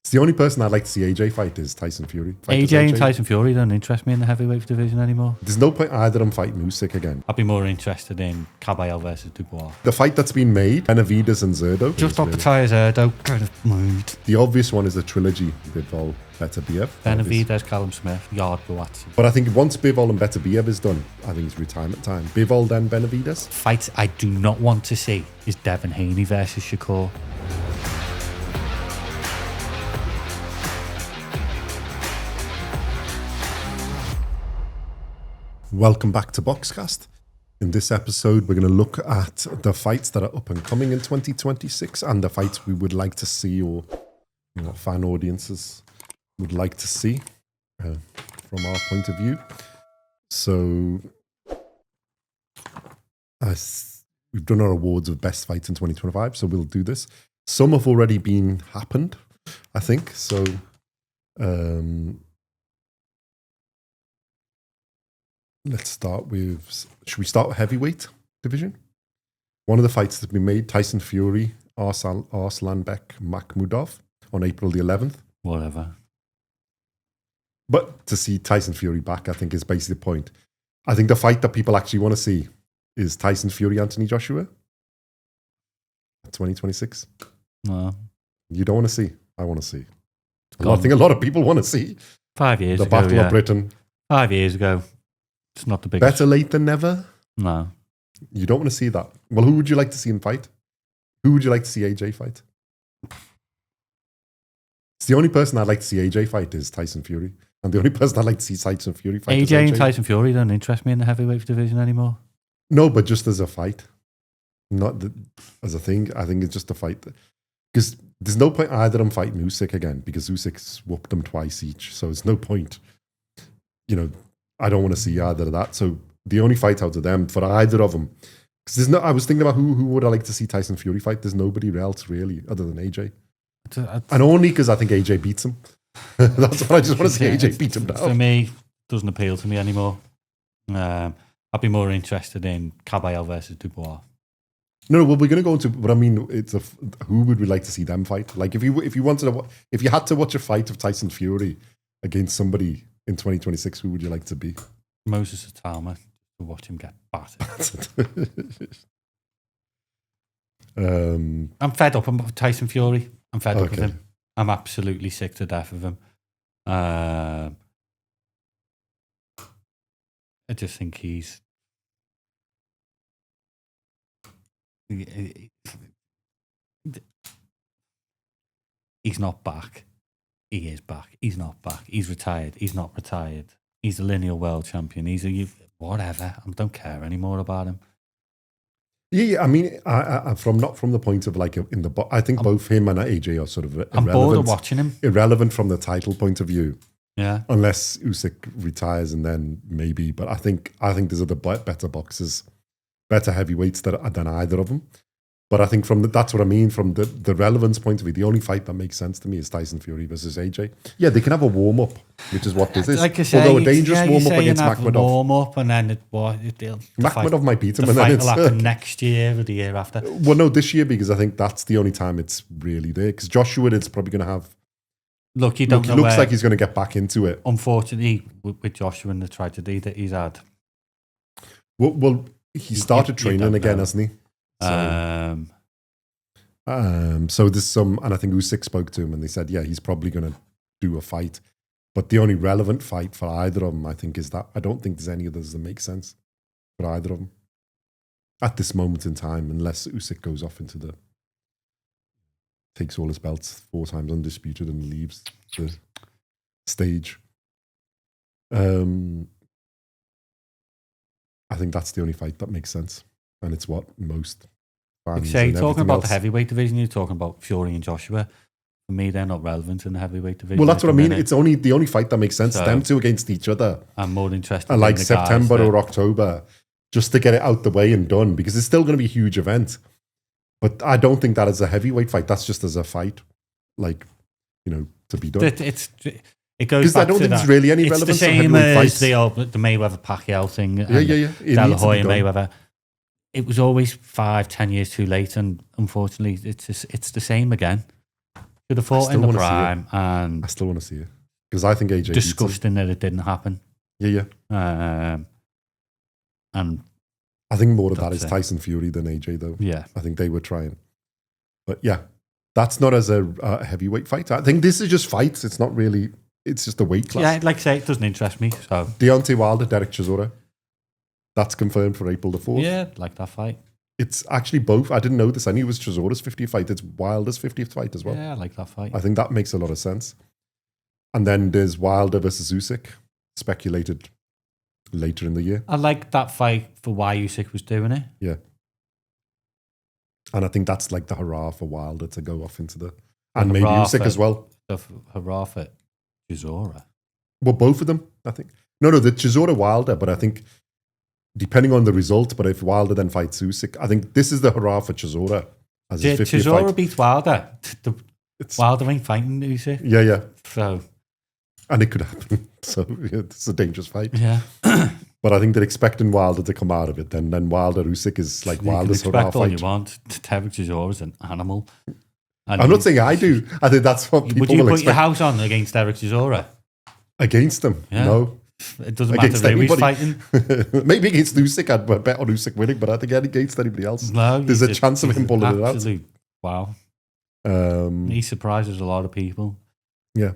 It's the only person I'd like to see AJ fight is Tyson Fury. AJ and Tyson Fury don't interest me in the heavyweight division anymore. There's no point either of them fighting Usyk again. I'd be more interested in Caballero versus Dubois. The fight that's been made, Benavidez and Zerdo. Just up the tires, Zerdo. Kind of mood. The obvious one is a trilogy, Bivol, Beterbiev. Benavidez, Callum Smith, Yard, Buatsi. But I think once Bivol and Beterbiev is done, I think it's retirement time. Bivol, then Benavidez. Fight I do not want to see is Devin Haney versus Shakur. Welcome back to BoxCast. In this episode, we're going to look at the fights that are up and coming in 2026 and the fights we would like to see, or fan audiences would like to see from our point of view. So, we've done our awards of best fights in 2025, so we'll do this. Some have already happened, I think. So, let's start with, should we start with heavyweight division? One of the fights that's been made, Tyson Fury, Arslanbek Makhmudov on April the 11th. Whatever. But to see Tyson Fury back, I think, is basically the point. I think the fight that people actually want to see is Tyson Fury, Anthony Joshua. 2026. No. You don't want to see. I want to see. I think a lot of people want to see. 5 years the ago, Battle of Britain. 5 years ago. It's not the biggest. Better late than never? No. You don't want to see that. Well, who would you like to see him fight? Who would you like to see AJ fight? It's the only person I'd like to see AJ fight is Tyson Fury. And the only person I'd like to see Tyson Fury fight is AJ and Tyson Fury don't interest me in the heavyweight division anymore. No, but just as a fight. Not as a thing. I think it's just a fight. Because there's no point either of them fighting Usyk again, because Usyk's whooped them twice each. So it's no point. I don't want to see either of that. So the only fight out of them for either of them, because there's no. I was thinking about who would I like to see Tyson Fury fight. There's nobody else really other than AJ, and only because I think AJ beats him. That's what I just want to see. AJ beat him down. For me, it doesn't appeal to me anymore. I'd be more interested in Caballero versus Dubois. No, well, we're going to go into. But I mean, who would we like to see them fight? Like if you had to watch a fight of Tyson Fury against somebody in 2026, who would you like to be? Moses Atama, to watch him get battered. I'm fed up with Tyson Fury. I'm fed up with him. I'm absolutely sick to death of him. I just think he's not back. He is back. He's not back. He's retired. He's not retired. He's a lineal world champion. He's a whatever. I don't care anymore about him. Yeah. I mean, not from the point of like in the. I think both him and AJ are sort of irrelevant. I'm bored of watching him. Irrelevant from the title point of view. Yeah. Unless Usyk retires, and then maybe. But I think there's other better boxers, better heavyweights than either of them. But I think that's what I mean from the relevance point of view. The only fight that makes sense to me is Tyson Fury versus AJ. Yeah, they can have a warm up, which is what this is. Like I say, although a dangerous warm up against Makhmudov. Warm up, and then Makhmudov might beat him. The and fight then will happen next year or the year after. Well, no, this year, because I think that's the only time it's really there. Because Joshua is probably going to have. Look, you don't know. He looks like he's going to get back into it. Unfortunately, with Joshua and the tragedy that he's had. Well, he started training again, hasn't he? So there's some, and I think Usyk spoke to him and they said, yeah, he's probably going to do a fight. But the only relevant fight for either of them, I think, is that I don't think there's any others that make sense for either of them at this moment in time, unless Usyk goes off into takes all his belts 4 times undisputed and leaves the stage. I think that's the only fight that makes sense. And it's what most fans say, talking about else. The heavyweight division, you're talking about Fury and Joshua. For me, they're not relevant in the heavyweight division. Well, that's what I mean. It's only the only fight that makes sense. Them two against each other. I'm more interested in like September or October, just to get it out the way and done, because it's still going to be a huge event. But I don't think that is a heavyweight fight. That's just as a fight, like, to be done. It goes because I don't think there's really any relevance. It's the same as the Mayweather Pacquiao thing. Yeah. De La Hoya Mayweather. It was always 5-10 years too late, and unfortunately, it's the same again. Should have fought in the prime, and I still want to see it because I think AJ disgusting that it didn't happen. Yeah. And I think more of that is Tyson Fury than AJ, though. Yeah, I think they were trying, but yeah, that's not as a heavyweight fight. I think this is just fights. It's not really. It's just a weight class. Yeah, like I say, it doesn't interest me. So Deontay Wilder, Derek Chisora. That's confirmed for April the 4th. Yeah, like that fight. It's actually both. I didn't know this. I knew it was Chisora's 50th fight. It's Wilder's 50th fight as well. Yeah, I like that fight. I think that makes a lot of sense. And then there's Wilder versus Usyk, speculated later in the year. I like that fight for why Usyk was doing it. Yeah. And I think that's like the hurrah for Wilder to go off into the... And maybe Usyk as well. The hurrah for Chisora. Well, both of them, I think. No, the Chisora Wilder, but I think depending on the result, but if Wilder then fights Usyk, I think this is the hurrah for Chisora. As his 50th Chisora fight. beats Wilder. Wilder ain't fighting Usyk. Yeah. So... And it could happen. So yeah, it's a dangerous fight. Yeah. But I think they're expecting Wilder to come out of it. Then Wilder Usyk is like Wilder's hurrah all fight. You want. Derek Chisora is an animal. And I'm not saying I do. I think that's what people will expect. Would you put your house on against Derek Chisora? Against him? Yeah. No. It doesn't matter who he's fighting. Maybe against Usyk, I'd bet on Usyk winning, but I think against anybody else. No, there's a chance of him pulling it out. Wow. He surprises a lot of people. Yeah.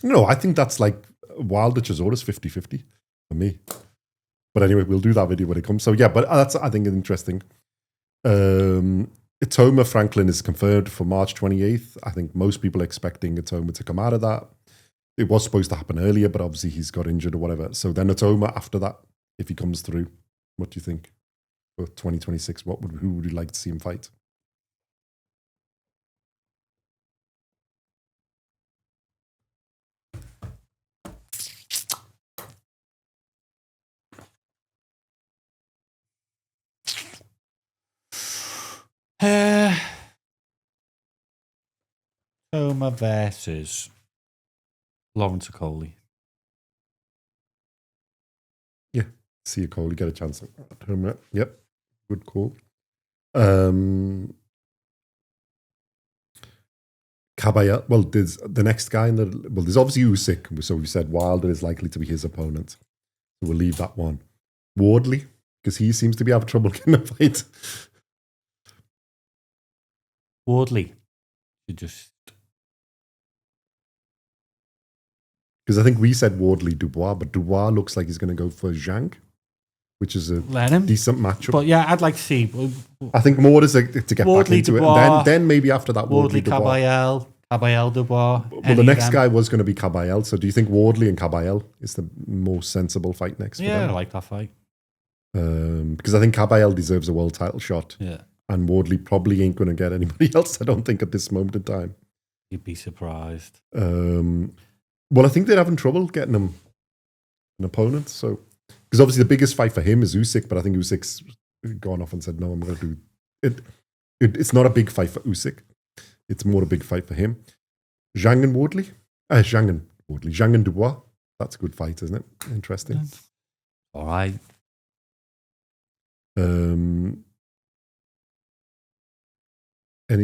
No, I think that's like Wilder Chisora's 50-50 for me. But anyway, we'll do that video when it comes. So yeah, but that's, I think, interesting. Itoma Franklin is confirmed for March 28th. I think most people are expecting Itoma to come out of that. It was supposed to happen earlier, but obviously he's got injured or whatever. So then Itoma after that, if he comes through, what do you think for 2026? Who would you like to see him fight? Itoma versus Lawrence Okoli. Yeah, see Okoli get a chance. Yep, good call. Caballero. Well, there's the next guy in the. Well, there's obviously Usyk. So we said Wilder is likely to be his opponent. So we'll leave that one. Wardley, because he seems to be having trouble getting a fight. Wardley should just. Because I think we said Wardley Dubois, but Dubois looks like he's going to go for Zhang, which is a decent matchup. But yeah, I'd like to see. I think more is to get Wardley, back into Dubois, it. And then maybe after that, Wardley Dubois. Caballero Dubois. Well, the next guy was going to be Caballero. So do you think Wardley and Caballero is the most sensible fight next for them? Yeah, I like that fight. Because I think Caballero deserves a world title shot. Yeah. And Wardley probably ain't going to get anybody else, I don't think, at this moment in time. You'd be surprised. Well, I think they're having trouble getting him an opponent. So, because obviously the biggest fight for him is Usyk, but I think Usyk's gone off and said, no, I'm going to do it. It's not a big fight for Usyk. It's more a big fight for him. Zhang and Wardley? Zhang and Dubois. That's a good fight, isn't it? Interesting. All right. Any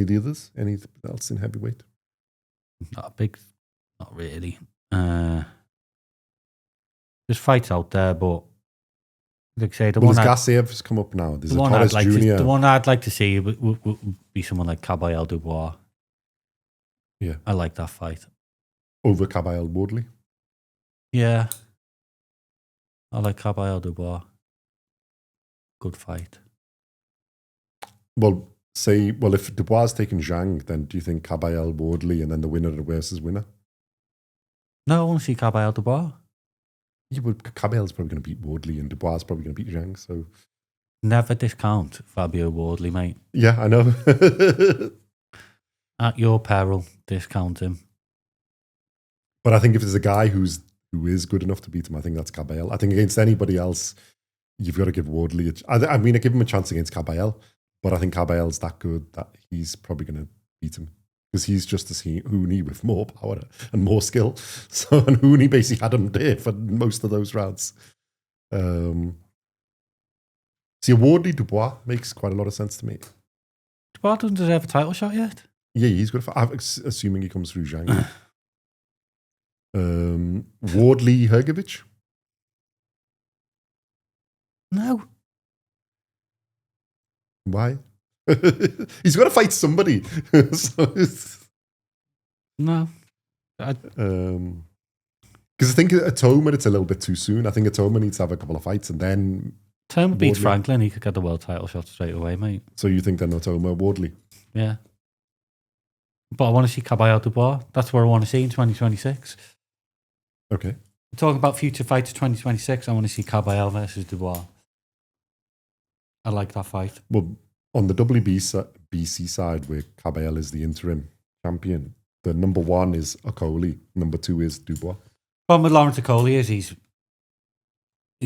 of the others? Anything else in heavyweight? Not really. There's fights out there, but like I say, there's Gassier's come up now. There's a Torres Jr. The one I'd like to see would be someone like Caballero Dubois. Yeah. I like that fight. Over Caballero Wardley? Yeah. I like Caballero Dubois. Good fight. Well, if Dubois is taking Zhang, then do you think Caballero Wardley and then the winner versus winner? No, I want to see Caballero Dubois. Yeah, but Cabello's probably going to beat Wardley and Dubois is probably going to beat Zhang. So never discount Fabio Wardley, mate. Yeah, I know. At your peril, discount him. But I think if there's a guy who is good enough to beat him, I think that's Caballero. I think against anybody else, you've got to give Wardley I give him a chance against Caballero, but I think Caballero's that good that he's probably going to beat him. Because he's just as Hooney with more power and more skill. So, and Hooney basically had him there for most of those rounds. See, Wardley Dubois makes quite a lot of sense to me. Dubois doesn't deserve a title shot yet. Yeah, he's got a fight. Assuming he comes through Zhang. Wardley Hergovich? No. Why? He's got to fight somebody. No. Because I think Atoma, it's a little bit too soon. I think Atoma needs to have a couple of fights and then... Atoma beats Franklin, he could get the world title shot straight away, mate. So you think then Atoma, Wardley? Yeah. But I want to see Caballero Dubois. That's what I want to see in 2026. Okay. We're talking about future fights 2026. I want to see Caballero versus Dubois. I like that fight. Well, on the WBC side, where Caballero is the interim champion, the number 1 is Okoli, number 2 is Dubois. Problem with Lawrence Okoli is he's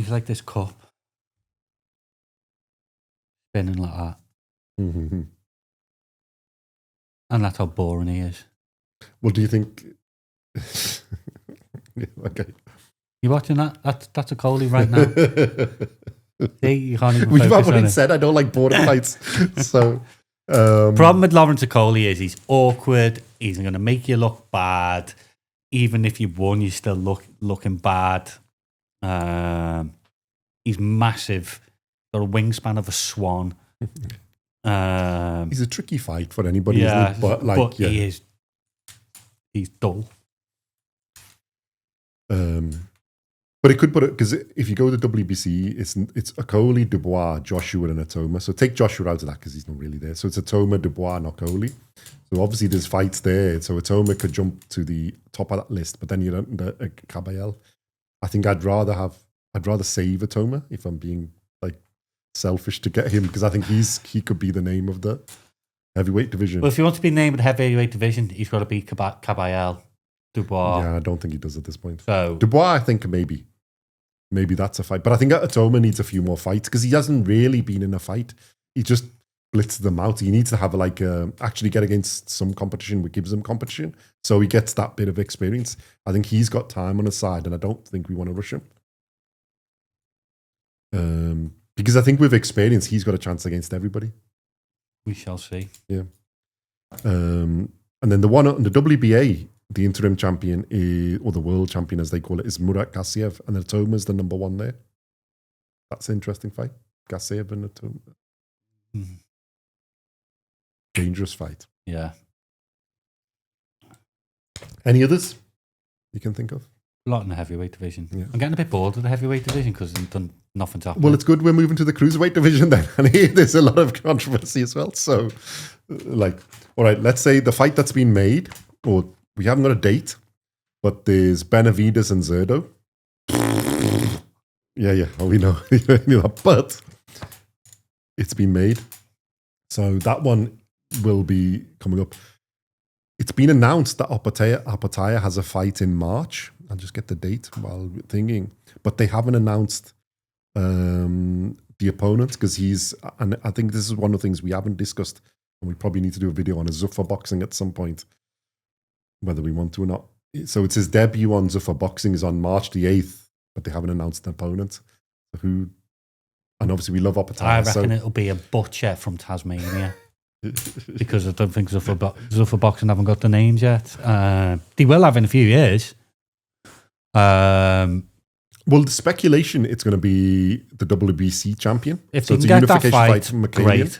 like this cup. Spinning like that. Mm-hmm. And that's how boring he is. Well, do you think... Okay. You watching that? That's Okoli right now. See, you can't even We've focus already on it. said I don't like boring fights. So... Problem with Lawrence Okoli is he's awkward. He's going to make you look bad. Even if you won, you're still looking bad. He's massive. Got a wingspan of a swan. He's a tricky fight for anybody, isn't he? But he's dull. But it could put it, because if you go to WBC, it's Okoli, Dubois, Joshua, and Atoma. So take Joshua out of that because he's not really there. So it's Atoma, Dubois, and Okoli. So obviously there's fights there. So Atoma could jump to the top of that list, but then you don't Caballero. I think I'd rather save Atoma if I'm being like selfish to get him, because I think he could be the name of the heavyweight division. Well, if he wants to be named the heavyweight division, he's got to be Caballero, Dubois. Yeah, I don't think he does at this point. So Dubois, I think maybe that's a fight. But I think Atoma needs a few more fights because he hasn't really been in a fight. He just blitzes them out. He needs to have actually get against some competition which gives him competition. So he gets that bit of experience. I think he's got time on his side and I don't think we want to rush him. Because I think with experience, he's got a chance against everybody. We shall see. Yeah. And then the one on the WBA, the interim champion, or the world champion as they call it, is Murat Gassiev, and Atoma's the number 1 there. That's an interesting fight. Gassiev and Atoma. Mm-hmm. Dangerous fight. Yeah. Any others you can think of? A lot in the heavyweight division. Yeah. I'm getting a bit bored of the heavyweight division because they've done nothing to happen. Well, it's good we're moving to the Cruiserweight division then. And here there's a lot of controversy as well. So, all right, let's say the fight that's been made, or we haven't got a date, but there's Benavidez and Zerdo. Yeah, we know. But it's been made. So that one will be coming up. It's been announced that Opataya has a fight in March. I'll just get the date while we're thinking. But they haven't announced the opponent because and I think this is one of the things we haven't discussed, and we probably need to do a video on a Zuffa Boxing at some point, whether we want to or not. So it's his debut on Zuffa Boxing is on March the 8th, but they haven't announced an opponent. So and obviously we love Opataya. I reckon it'll be a butcher from Tasmania. Because I don't think Zuffa Boxing haven't got the names yet. They will have in a few years. Well, the speculation, it's going to be the WBC champion. If so they it's can a get that unification fight, from great.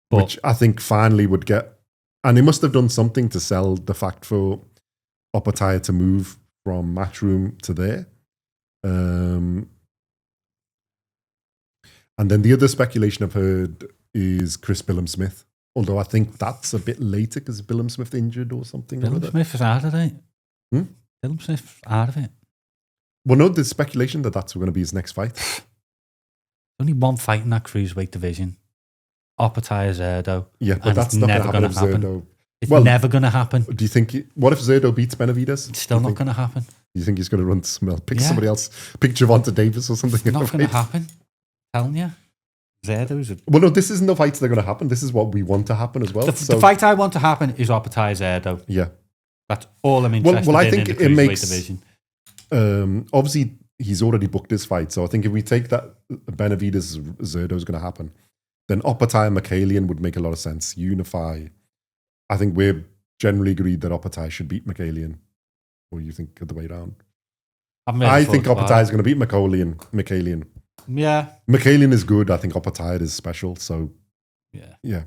Which I think finally would get... And they must have done something to sell the fact for Opataya to move from Matchroom to there. And then the other speculation I've heard is Chris Billum-Smith. Although I think that's a bit later because Billum-Smith injured or something. Billum-Smith is out of it. Billum-Smith out of it. Well, no, there's speculation that that's going to be his next fight. Only one fight in that cruiserweight division. Opataya Zerdo. Yeah, but that's not going to happen. Zerdo. It's never going to happen. Do you think... what if Zerdo beats Benavidez? It's still not going to happen. You think he's going to run pick somebody else? Pick Gervonta Davis or something? It's not going to happen. I'm telling you. Zerdo's well, no, this isn't the fights that are going to happen. This is what we want to happen as well. The fight I want to happen is Opataya Zerdo. Yeah. That's all I'm interested I think in the it cruiserweight makes... division. Obviously, he's already booked his fight. So I think if we take that Benavidez Zerdo is going to happen, then Opataya Mikhailian would make a lot of sense. Unify I think we're generally agreed that Opataya should beat Michaelian. Or you think the way around? I think Opataya is going to beat Michaelian. Yeah. Michaelian is good. I think Opataya is special. So, yeah.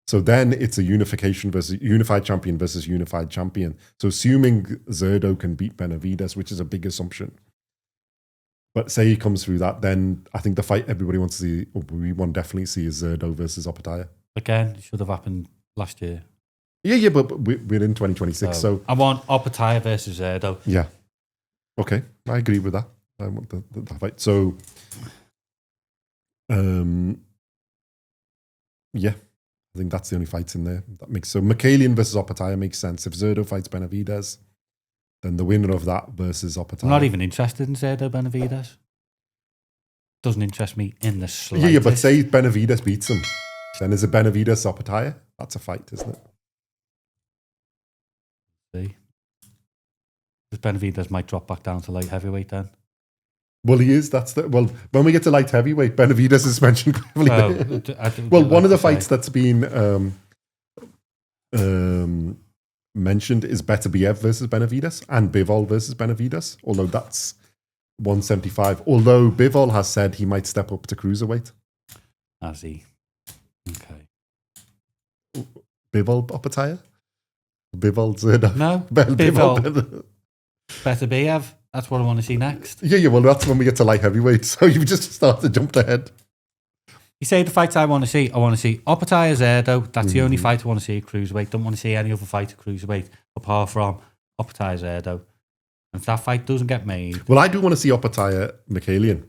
So then it's a unified champion versus unified champion. So assuming Zerdo can beat Benavides, which is a big assumption. But say he comes through that, then I think the fight everybody wants to see, or we want to definitely see, is Zerdo versus Opataya. Again, it should have happened last year. Yeah, but we're in 2026, so I want Opataya versus Zerdo. Yeah. Okay, I agree with that. I want the fight. So, yeah, I think that's the only fights in there. That makes so Michaelian versus Opataya makes sense. If Zerdo fights Benavides, then the winner of that versus Opataya. I'm not even interested in Zerdo Benavides. Doesn't interest me in the slightest. Yeah, but say Benavides beats him, then is it Benavides Opataya? That's a fight, isn't it? See, because Benavides might drop back down to light heavyweight then. Well, he is. Well, when we get to light heavyweight, Benavides is mentioned heavily. Well, one of the fights that's been mentioned is Beterbiev versus Benavides and Bivol versus Benavides, although that's 175. Although Bivol has said he might step up to cruiserweight. Has he? Okay. Bivol Opataya? Bivol Zerdo? No, Bivol. Beterbiev. That's what I want to see next. Yeah, well, that's when we get to light heavyweight. So you just started, jumped ahead. You say the fights I want to see. I want to see Opataya Zerdo. That's the only fight I want to see at cruiserweight. Don't want to see any other fight at cruiserweight apart from Opataya Zerdo. And if that fight doesn't get made... Well, I do want to see Opataya Michaelian.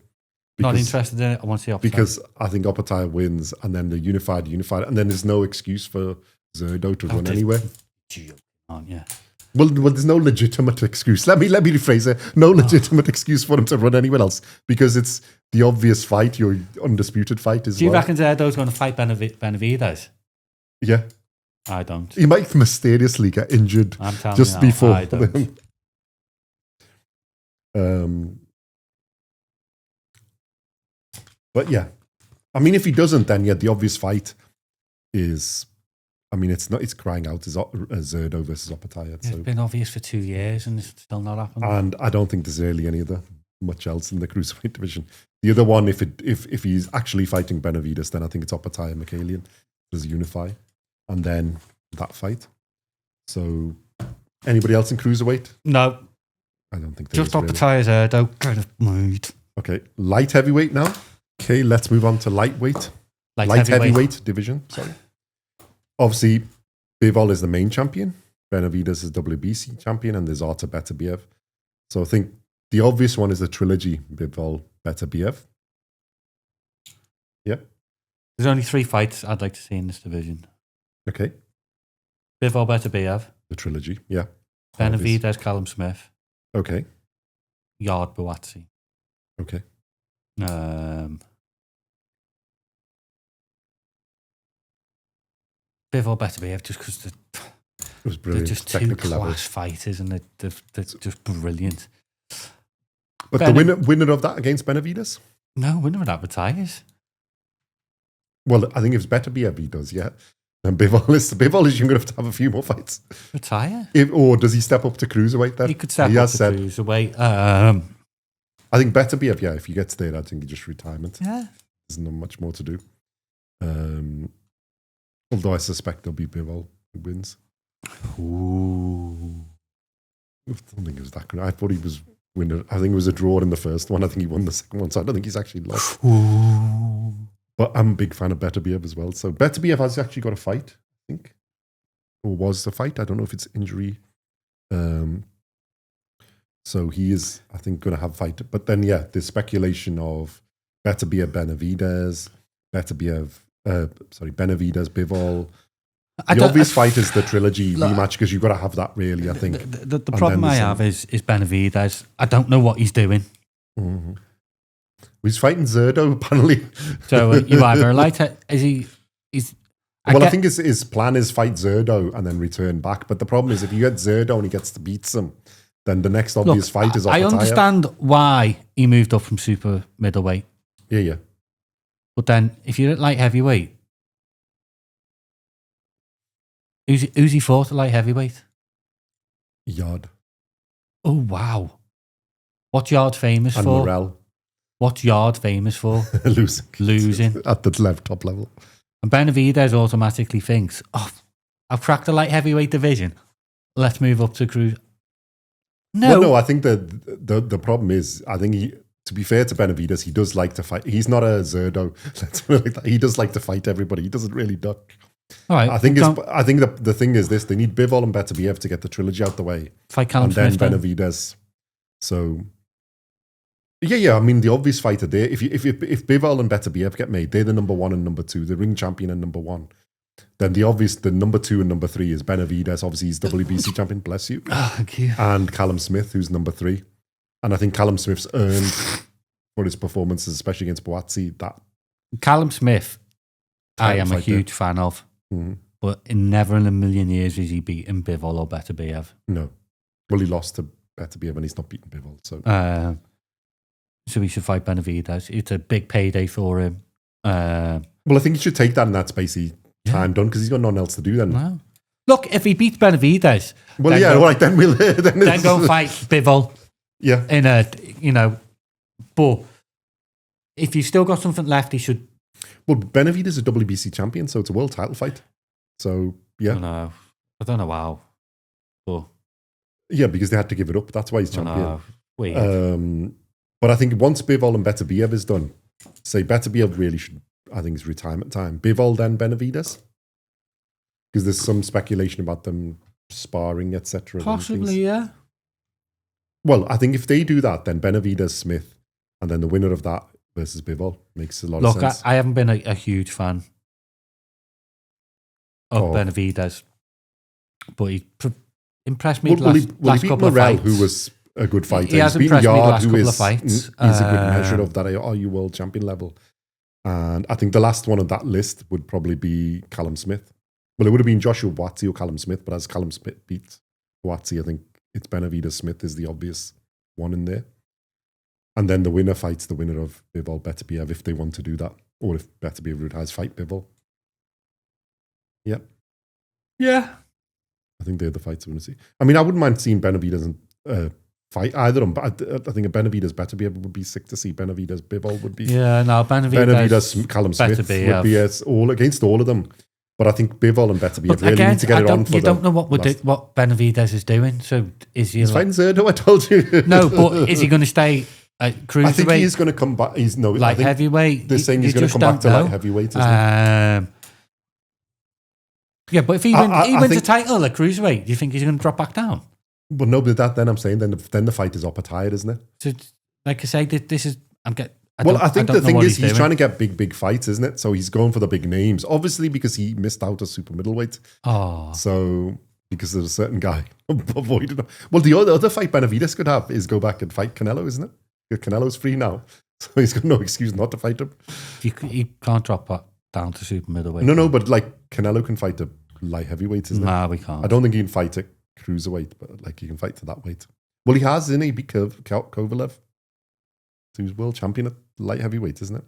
Not interested in it. I want to see Opataya. Because I think Opataya wins and then the unified, and then there's no excuse for Zerdo to run anywhere. Aren't you? Well, there's no legitimate excuse. Let me rephrase it. No legitimate excuse for him to run anywhere else because it's the obvious fight, your undisputed fight as well. Do you reckon Zerdo's going to fight Benavides? Yeah. I don't. He might mysteriously get injured just before. I don't. But yeah, I mean, if he doesn't, then the obvious fight is... I mean, it's crying out as Zerdo versus Opataya. It's been obvious for 2 years and it's still not happened. And I don't think there's really any other much else in the cruiserweight division. The other one, if he's actually fighting Benavides, then I think it's Opataya Michaelian as unify, and then that fight. So, anybody else in cruiserweight? No, I don't think there just Opataya Zerdo. Kind of mood. Okay, light heavyweight now. Okay, let's move on to lightweight. Light heavyweight division. Sorry. Obviously, Bivol is the main champion. Benavides is WBC champion, and there's Artur Beterbiev. So I think the obvious one is the trilogy, Bivol, Beterbiev. Yeah. There's only 3 fights I'd like to see in this division. Okay. Bivol Beterbiev. The trilogy, yeah. Benavides, Callum Smith. Okay. Yard Buatsi. Okay. Bivol Beterbiev, just because they're just two class fighters and they're just brilliant. But the winner of that against Benavides? No, winner of that retires. Well, I think if it's Beterbiev, he does, yeah. And Bivol is you're going to have a few more fights. Retire? Or does he step up to cruiserweight then? He could step up to cruiserweight. I think Beterbiev, yeah, if he gets there, I think he just retirement. Yeah. There's not much more to do. Although I suspect there'll be Bivol who wins. Ooh. I don't think it was that good. I thought he was winner. I think it was a draw in the first one. I think he won the second one, so I don't think he's actually lost. Ooh. But I'm a big fan of Beterbiev as well. So Beterbiev has actually got a fight, I think. Or was the fight. I don't know if it's injury. So he is, I think, going to have a fight. But then, yeah, there's speculation of Beterbiev Benavides, Benavides Bivol. The obvious fight is the trilogy rematch because you've got to have that, really, I think. The problem I have is Benavides. I don't know what he's doing. Mm-hmm. He's fighting Zerdo, apparently. So you either is he? I think his plan is fight Zerdo and then return back. But the problem is if you get Zerdo and he gets to beat him, then the next obvious fight is Opataya. I understand why he moved up from super middleweight. Yeah. But then if you're at light heavyweight, Who's he fought at light heavyweight? Yard. Oh, wow. What's Yard famous And for? Morel. What's Yard famous for? Losing. At the top level. And Benavidez automatically thinks, oh, I've cracked the light heavyweight division. Let's move up to Cruz. No, I think that the problem is, I think to be fair to Benavidez, he does like to fight. He's not a Zerdo. Let's put it like that. He does like to fight everybody. He doesn't really duck. All right. I think the thing is this: they need Bivol and Beterbiev to get the trilogy out the way, Fight Callum and then Smith, Benavidez. So, yeah. I mean, the obvious fight are there. If Bivol and Beterbiev get made, they're the number 1 and number 2, the ring champion and number 1. Then the number 2 and number 3 is Benavidez. Obviously, he's WBC champion. Bless you. Oh, thank you. And Callum Smith, who's number 3. And I think Callum Smith's earned for his performances, especially against Boazzi. That Callum Smith, I am a huge fan of, but never in a million years is he beaten Bivol or Beterbiev. No. Well, he lost to Beterbiev and he's not beaten Bivol. So he should fight Benavidez. It's a big payday for him. Well, I think he should take that, and that's basically time done because he's got nothing else to do then. No. Look, if he beats Benavidez, then we'll then go fight Bivol. Yeah. But if you've still got something left, he should. Well, Benavidez is a WBC champion, so it's a world title fight. So, yeah. I don't know how. But yeah, because they had to give it up. That's why he's champion. Weird. But I think once Bivol and Beterbiev is done, say Beterbiev really should, I think it's retirement time. Bivol, then Benavidez? Because there's some speculation about them sparring, etc. Possibly, yeah. Well, I think if they do that, then Benavidez, Smith, and then the winner of that versus Bivol makes a lot of sense. Look, I haven't been a huge fan of Benavidez, but he impressed me last couple of fights. Who was a good fighter. He has impressed me the last couple of fights. He's a good measure of that. Are you world champion level? And I think the last one on that list would probably be Callum Smith. Well, it would have been Joshua Boazzi or Callum Smith, but as Callum Smith beat Boazzi, I think it's Benavidez Smith is the obvious one in there. And then the winner fights the winner of Bivol Beterbiev if they want to do that, or if Beterbiev retires, fight Bivol. Yep. Yeah. I think they're the fights we want to see. I mean, I wouldn't mind seeing Benavidez fight either of them, but I think a Benavidez Beterbiev would be sick to see. Benavidez Bivol would be. Yeah, no, Benavidez Callum Smith would be all against all of them. But I think Bivol and Beterbiev really need to get it on for them. You don't know what Benavidez is doing. So is he? He's fighting Zerdo, I told you. No, but is he going to stay at cruiserweight? I think he's going to come back. Light heavyweight. They're saying he's going to come back to light heavyweight, isn't yeah, but if he wins a title at cruiserweight, do you think he's going to drop back down? But no, but then I'm saying then the fight is up a tired, isn't it? So, like I say, this is I think the thing is he's trying to get big fights, isn't it? So he's going for the big names, obviously because he missed out a super middleweight. Oh, so because there's a certain guy avoided him. Well, the other fight Benavidez could have is go back and fight Canelo, isn't it? Canelo's free now, so he's got no excuse not to fight him. He can't drop down to super middleweight. No, but like Canelo can fight a light heavyweight, isn't it? Nah, we can't. I don't think he can fight a cruiserweight, but like he can fight to that weight. Well, he has, isn't he? Beat Kovalev. So he was world champion at light heavyweight, isn't it?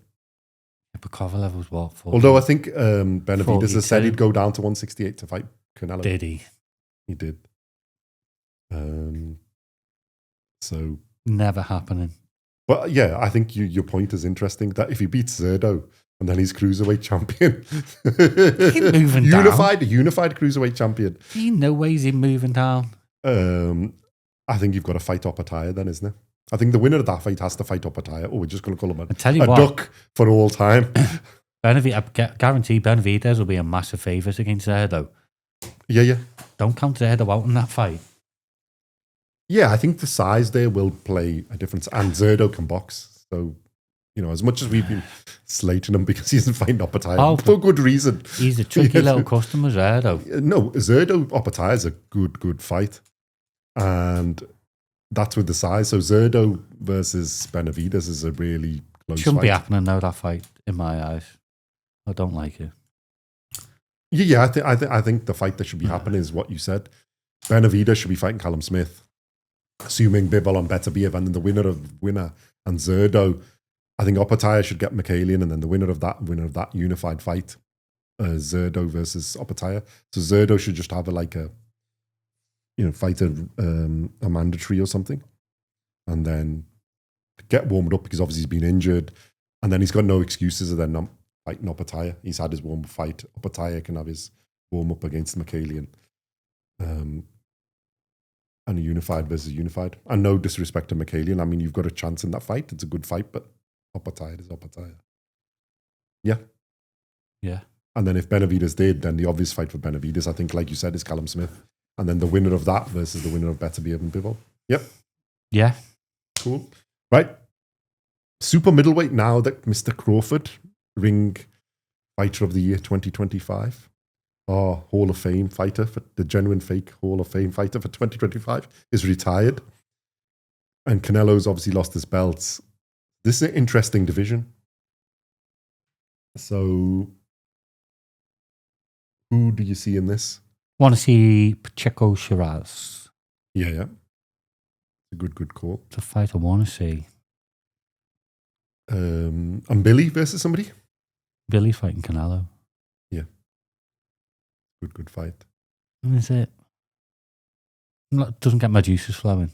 Yeah, but Kovalev was what? 40? Although I think Benavidez has said he'd go down to 168 to fight Canelo. Did he? He did. So never happening. But yeah, I think your point is interesting that if he beats Zerdo and then he's cruiserweight champion, unified cruiserweight champion. No way he's moving down. I think you've got to fight Opataya then, isn't it? I think the winner of that fight has to fight Opataya. Oh, we're just going to call him a duck for all time. I guarantee Benavidez will be a massive favourite against Zerdo. Yeah. Don't count Zerdo out in that fight. Yeah, I think the size there will play a difference. And Zerdo can box. So, as much as we've been slating him because he isn't fighting Opataya, for good reason. He's a tricky little customer, Zerdo. No, Zerdo Opataya is a good fight. And that's with the size. So Zerdo versus Benavidez is a really close fight. Shouldn't be happening now, that fight, in my eyes. I don't like it. Yeah, I think the fight that should be happening is what you said. Benavidez should be fighting Callum Smith, assuming Bivol and Beterbiev, and then the winner and Zerdo. I think Opataya should get Mikhailian, and then the winner of that unified fight Zerdo versus Opataya. So Zerdo should just have fight a mandatory or something, and then get warmed up because obviously he's been injured, and then he's got no excuses of then not fighting Opataya. He's had his warm-up fight. Opataya can have his warm-up against Michaelian. And a unified versus unified. And no disrespect to Michaelian. I mean, you've got a chance in that fight. It's a good fight, but Opataya is Opataya. Yeah. Yeah. And then if Benavidez did, then the obvious fight for Benavidez, I think, like you said, is Callum Smith. And then the winner of that versus the winner of Beterbiev and Bivol. Yep. Yeah. Cool. Right. Super middleweight now that Mr. Crawford, Ring Fighter of the Year 2025. Our Hall of Fame fighter, for the Genuine Fake Hall of Fame fighter for 2025, is retired. And Canelo's obviously lost his belts. This is an interesting division. So, who do you see in this? Want to see Pacheco Shiraz. Yeah. A good call. It's a fight I want to see. And Billy versus somebody? Billy's fighting Canelo. Yeah. Good fight. Is it? Doesn't get my juices flowing.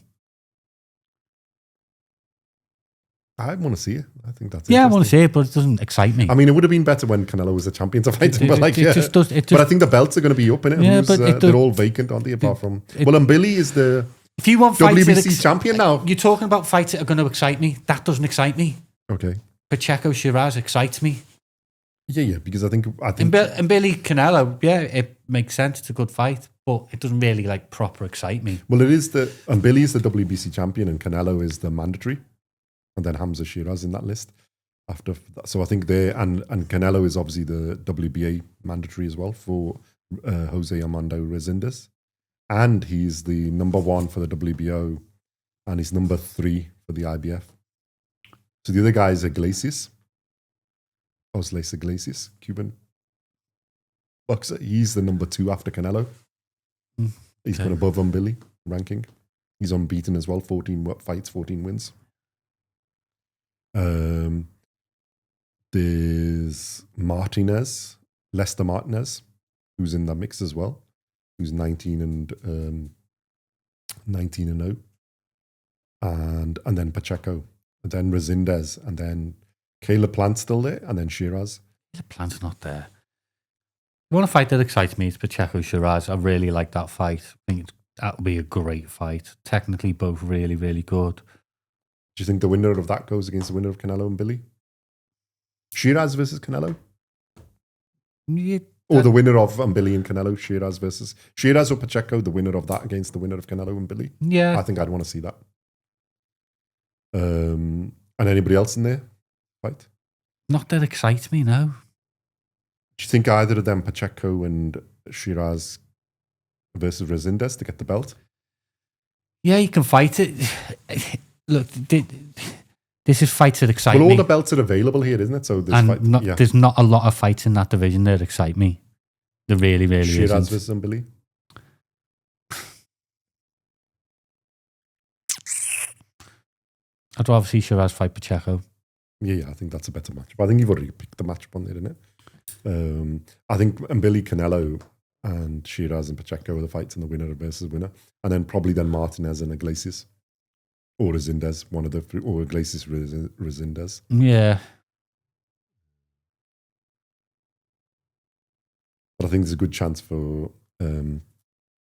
I want to see it. I think that's I want to see it, but it doesn't excite me. I mean, it would have been better when Canelo was a champion to fight him, but but I think the belts are going to be up in it. Yeah, they're all vacant, aren't they? Apart from and Billy is the if you want WBC champion now. You're talking about fights that are going to excite me. That doesn't excite me. Okay. Pacheco Shiraz excites me. Yeah, because I think and Billy Canelo, it makes sense. It's a good fight, but it doesn't really proper excite me. Well, it is and Billy is the WBC champion, and Canelo is the mandatory, and then Hamza Shiraz in that list after that. So I think and Canelo is obviously the WBA mandatory as well for Jose Armando Resendes, and he's the number 1 for the WBO, and he's number 3 for the IBF. So the other guy is Iglesias. Osles Iglesias, Cuban boxer. He's the number 2 after Canelo. He's gone above on Billy ranking. He's unbeaten as well. 14 fights, 14 wins. There's Lester Martinez, who's in that mix as well, who's 19 and 0, and then Pacheco, and then Resendes, and then Caleb Plant's still there, and then Shiraz. Plant's not there. You want a fight that excites me? It's Pacheco Shiraz. I really like that fight. I think that'll be a great fight. Technically, both really, really good. Do you think the winner of that goes against the winner of Canelo and Billy? Shiraz versus Canelo? Yeah. Or the winner of Billy and Canelo, Shiraz or Pacheco, the winner of that against the winner of Canelo and Billy? Yeah. I think I'd want to see that. And anybody else in there? Fight? Not that excites me, no. Do you think either of them, Pacheco and Shiraz versus Resendes, to get the belt? Yeah, you can fight it. Look, this is fights that excite me. Well, all the belts are available here, isn't it? So there's not a lot of fights in that division that excite me. There really, really Shiraz isn't. versus Billy? I'd rather see Shiraz fight Pacheco. Yeah, I think that's a better match. But I think you've already picked the match up on there, isn't it? I think Billy, Canelo, and Shiraz and Pacheco are the fights and the winner versus winner. And then probably then Martinez and Iglesias. Or Resendes, one of the three, or Iglesias Resendes. Yeah. But I think there's a good chance for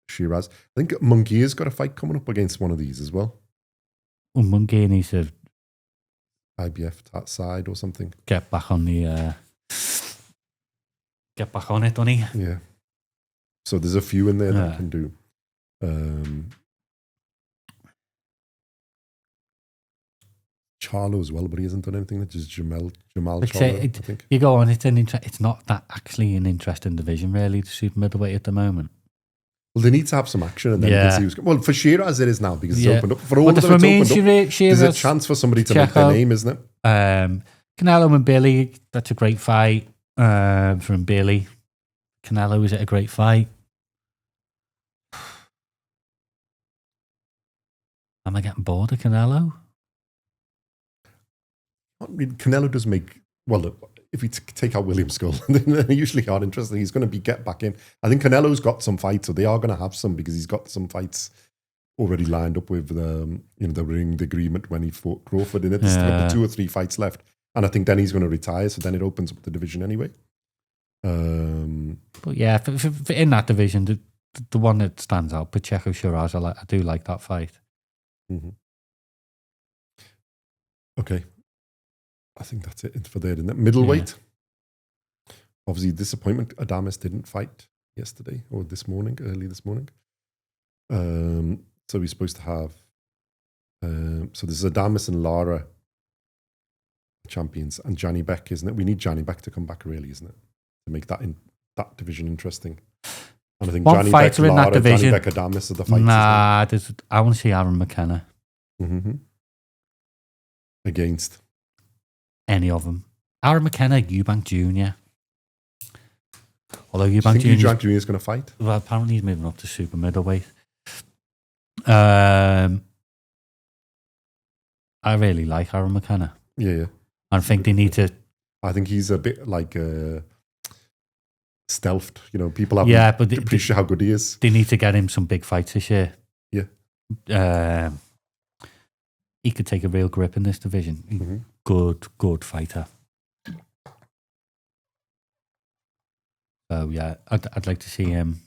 Shiraz. I think Munguia's got a fight coming up against one of these as well. Well, Munguia needs to IBF side or something. Get back on it, doesn't he? Yeah. So there's a few in there that can do. Charlo as well, but he hasn't done anything. That's just Jamal Charlo, I think. You go on, it's not that actually an interesting division, really, to super middleweight at the moment. Well, they need to have some action, and then you can see who's... Well, for Shiraz it is now, because it's opened up. For all of them, it's opened up. There's a chance for somebody to make their name, isn't it? Canelo and Billy, that's a great fight from Billy. Canelo, is it a great fight? Am I getting bored of Canelo? Canelo does make... Well, if we take out William Skull, then they usually are interesting. He's going to get back in. I think Canelo's got some fights, so they are going to have some because he's got some fights already lined up with the ring agreement when he fought Crawford in it. There's 2 or 3 fights left, and I think then he's going to retire. So then it opens up the division anyway. But yeah, for in that division, the one that stands out, Pacheco Shiraz, I do like that fight. Mm-hmm. Okay, I think that's it for there, isn't it? Middleweight. Yeah. Obviously, disappointment. Adames didn't fight yesterday or early this morning. So we're supposed to have. So there's Adames and Lara champions, and Johnny Beck, isn't it? We need Johnny Beck to come back, really, isn't it, to make that division interesting. And I think one Johnny fighter Beck, in Lara, that division. Johnny Beck, Adames are the fights. Nah, I want to see Aaron McKenna against any of them. Aaron McKenna, Eubank Jr. Although Eubank Jr. is going to fight. Well, apparently he's moving up to super middleweight. I really like Aaron McKenna. Yeah. I think they need to. I think he's a bit like stealthed. People haven't appreciate how good he is. They need to get him some big fights this year. Yeah. He could take a real grip in this division. Mm-hmm. Good fighter. So yeah, I'd like to see him.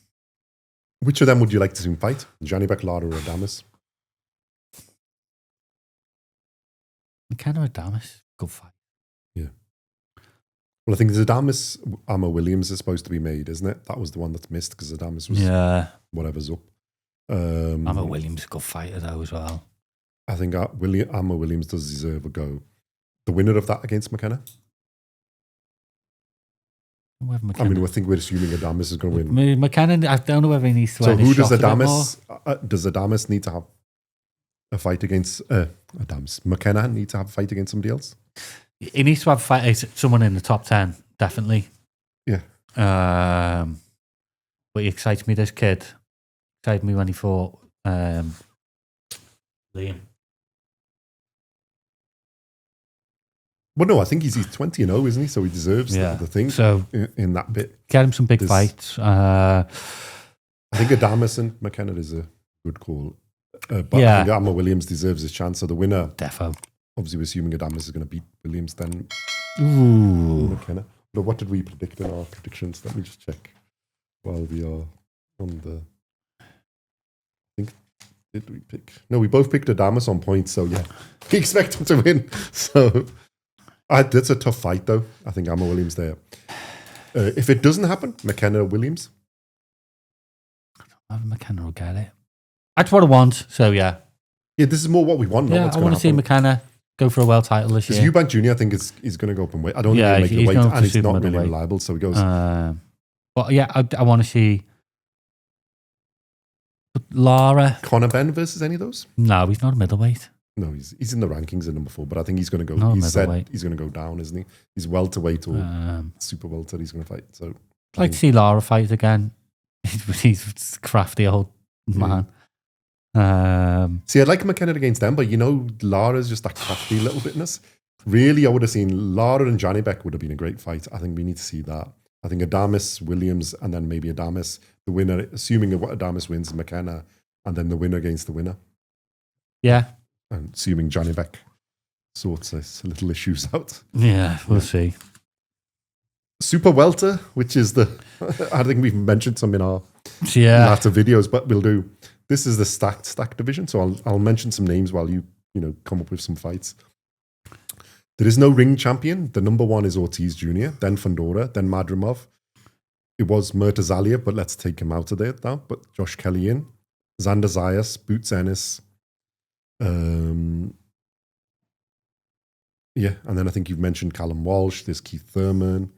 Which of them would you like to see him fight? Johnny Beck, Lara, or Adames? McKenna or Adames? Good fight. Yeah. Well, I think Adames Amma Williams is supposed to be made, isn't it? That was the one that's missed because Adames was whatever's up. Amma Williams is a good fighter though as well. I think Amma Williams does deserve a go. The winner of that against McKenna? I mean, I think we're assuming Adames is going to win. McKenna, I don't know whether he needs to. So who does Adames? Does Adames need to have a fight against Adames? McKenna need to have a fight against somebody else? He needs to have a fight someone in the top 10, definitely. Yeah. But he excites me. This kid excited me when he fought Liam. Well, no, I think he's 20-0, isn't he? So he deserves the thing. So in that bit, get him some big fights. I think Adames and McKenna is a good call, but I think Amma Williams deserves his chance. So the winner, defo. Obviously, we're assuming Adames is going to beat Williams. Then McKenna. But what did we predict in our predictions? Let me just check while we are on the. I think did we pick? No, we both picked Adames on points. So yeah, we expect him to win. So. That's a tough fight, though. I think Amma Williams there. If it doesn't happen, McKenna or Williams? McKenna will get it. That's what I want, so yeah. Yeah, this is more what we want. Yeah, I want to see McKenna go for a world title this year. Because Eubank Jr., I think, is going to go up and wait. I don't think he'll make the weight, and he's not really reliable, so he goes... But yeah, I want to see Lara. Conor Benn versus any of those? No, he's not a middleweight. No, he's in the rankings at number 4, but I think he's going to go. He said he's going to go down, isn't he? He's welterweight or super welter. He's going to fight. So I'd like to see Lara fight again. He's a crafty old man. See, I'd like McKenna against them, but Lara's just that crafty little bitness. Really, I would have seen Lara and Johnny Beck would have been a great fight. I think we need to see that. I think Adames, Williams, and then maybe Adames, the winner, assuming what Adames wins, McKenna, and then the winner against the winner. Yeah. And assuming Johnny Beck sorts his little issues out. Yeah, we'll see. Super welter, which is I think we've mentioned some in our latter videos, but we'll do. This is the stacked division, so I'll mention some names while you come up with some fights. There is no ring champion. The number 1 is Ortiz Jr., then Fandora, then Madrimov. It was Murtazalia, but let's take him out of there now. But Josh Kelly in. Xander Zayas, Boots Ennis. And then I think you've mentioned Callum Walsh. There's Keith Thurman.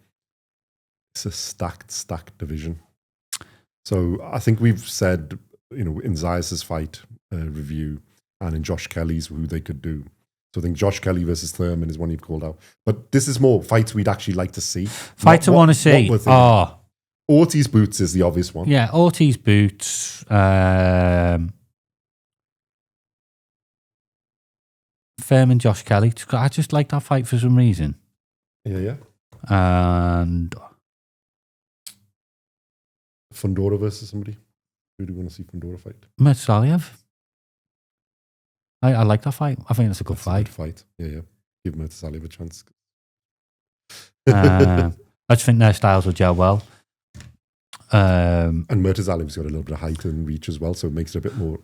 It's a stacked division. So I think we've said, in Zayas' fight review and in Josh Kelly's who they could do. So I think Josh Kelly versus Thurman is one you've called out. But this is more fights we'd actually like to see. Fights I want to see. Ortiz Boots is the obvious one. Yeah, Ortiz Boots. Thurman, Josh Kelly. I just like that fight for some reason. Yeah. And Fundora versus somebody. Who do you want to see Fundora fight? Murtazaliev. I like that fight. I think it's a good That's fight. a good fight. Yeah. Give Murtazaliev a chance. I just think their styles will gel well. And Murtazaliev's got a little bit of height and reach as well, so it makes it a bit more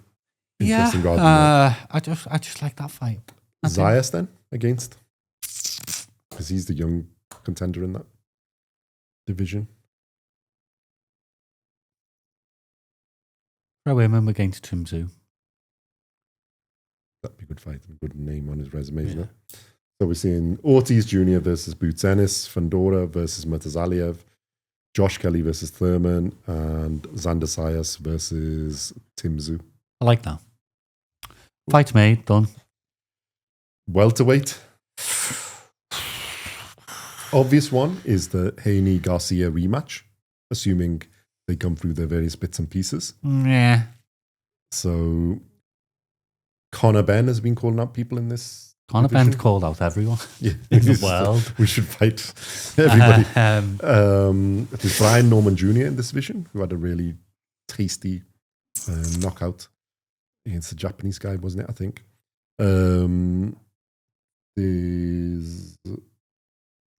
interesting. Rather than I just like that fight. Zayas then against, because he's the young contender in that division. Throw him against Timzu. That'd be a good fight and a good name on his resume, isn't it? So we're seeing Ortiz Jr. versus Boots Ennis, Fundora versus Murtazaliev, Josh Kelly versus Thurman, and Xander Sayas versus Timzu. I like that. Fight's made, done. Welterweight. Obvious one is the Haney-Garcia rematch, assuming they come through their various bits and pieces. Yeah. So Conor Benn has been calling out people in this. Conor Benn's called out everyone in the world. We should fight everybody. There's Brian Norman Jr. in this division, who had a really tasty knockout against the Japanese guy, wasn't it? I think.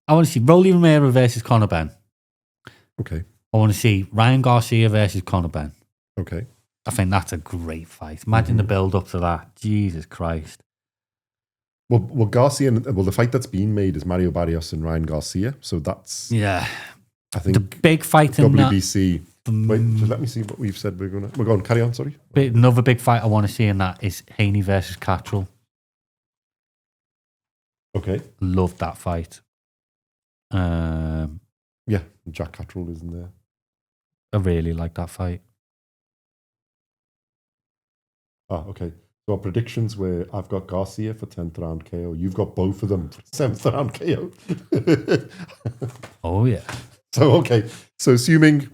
I want to see Rolly Romero versus Conor Benn. Okay. I want to see Ryan Garcia versus Conor Benn. Okay. I think that's a great fight. Imagine the build up to that. Jesus Christ. Well, Garcia, the fight that's been made is Mario Barrios and Ryan Garcia. So that's, yeah. I think, the big fight in WBC. Wait, just let me see what we've said. We're going. Carry on. Sorry. Another big fight I want to see in that is Haney versus Cattrall. Okay. Loved that fight. Yeah, Jack Cattrall is in there. I really like that fight. Okay. So our predictions where I've got Garcia for 10th round KO. You've got both of them for 7th round KO. Oh, yeah. So, okay. So assuming,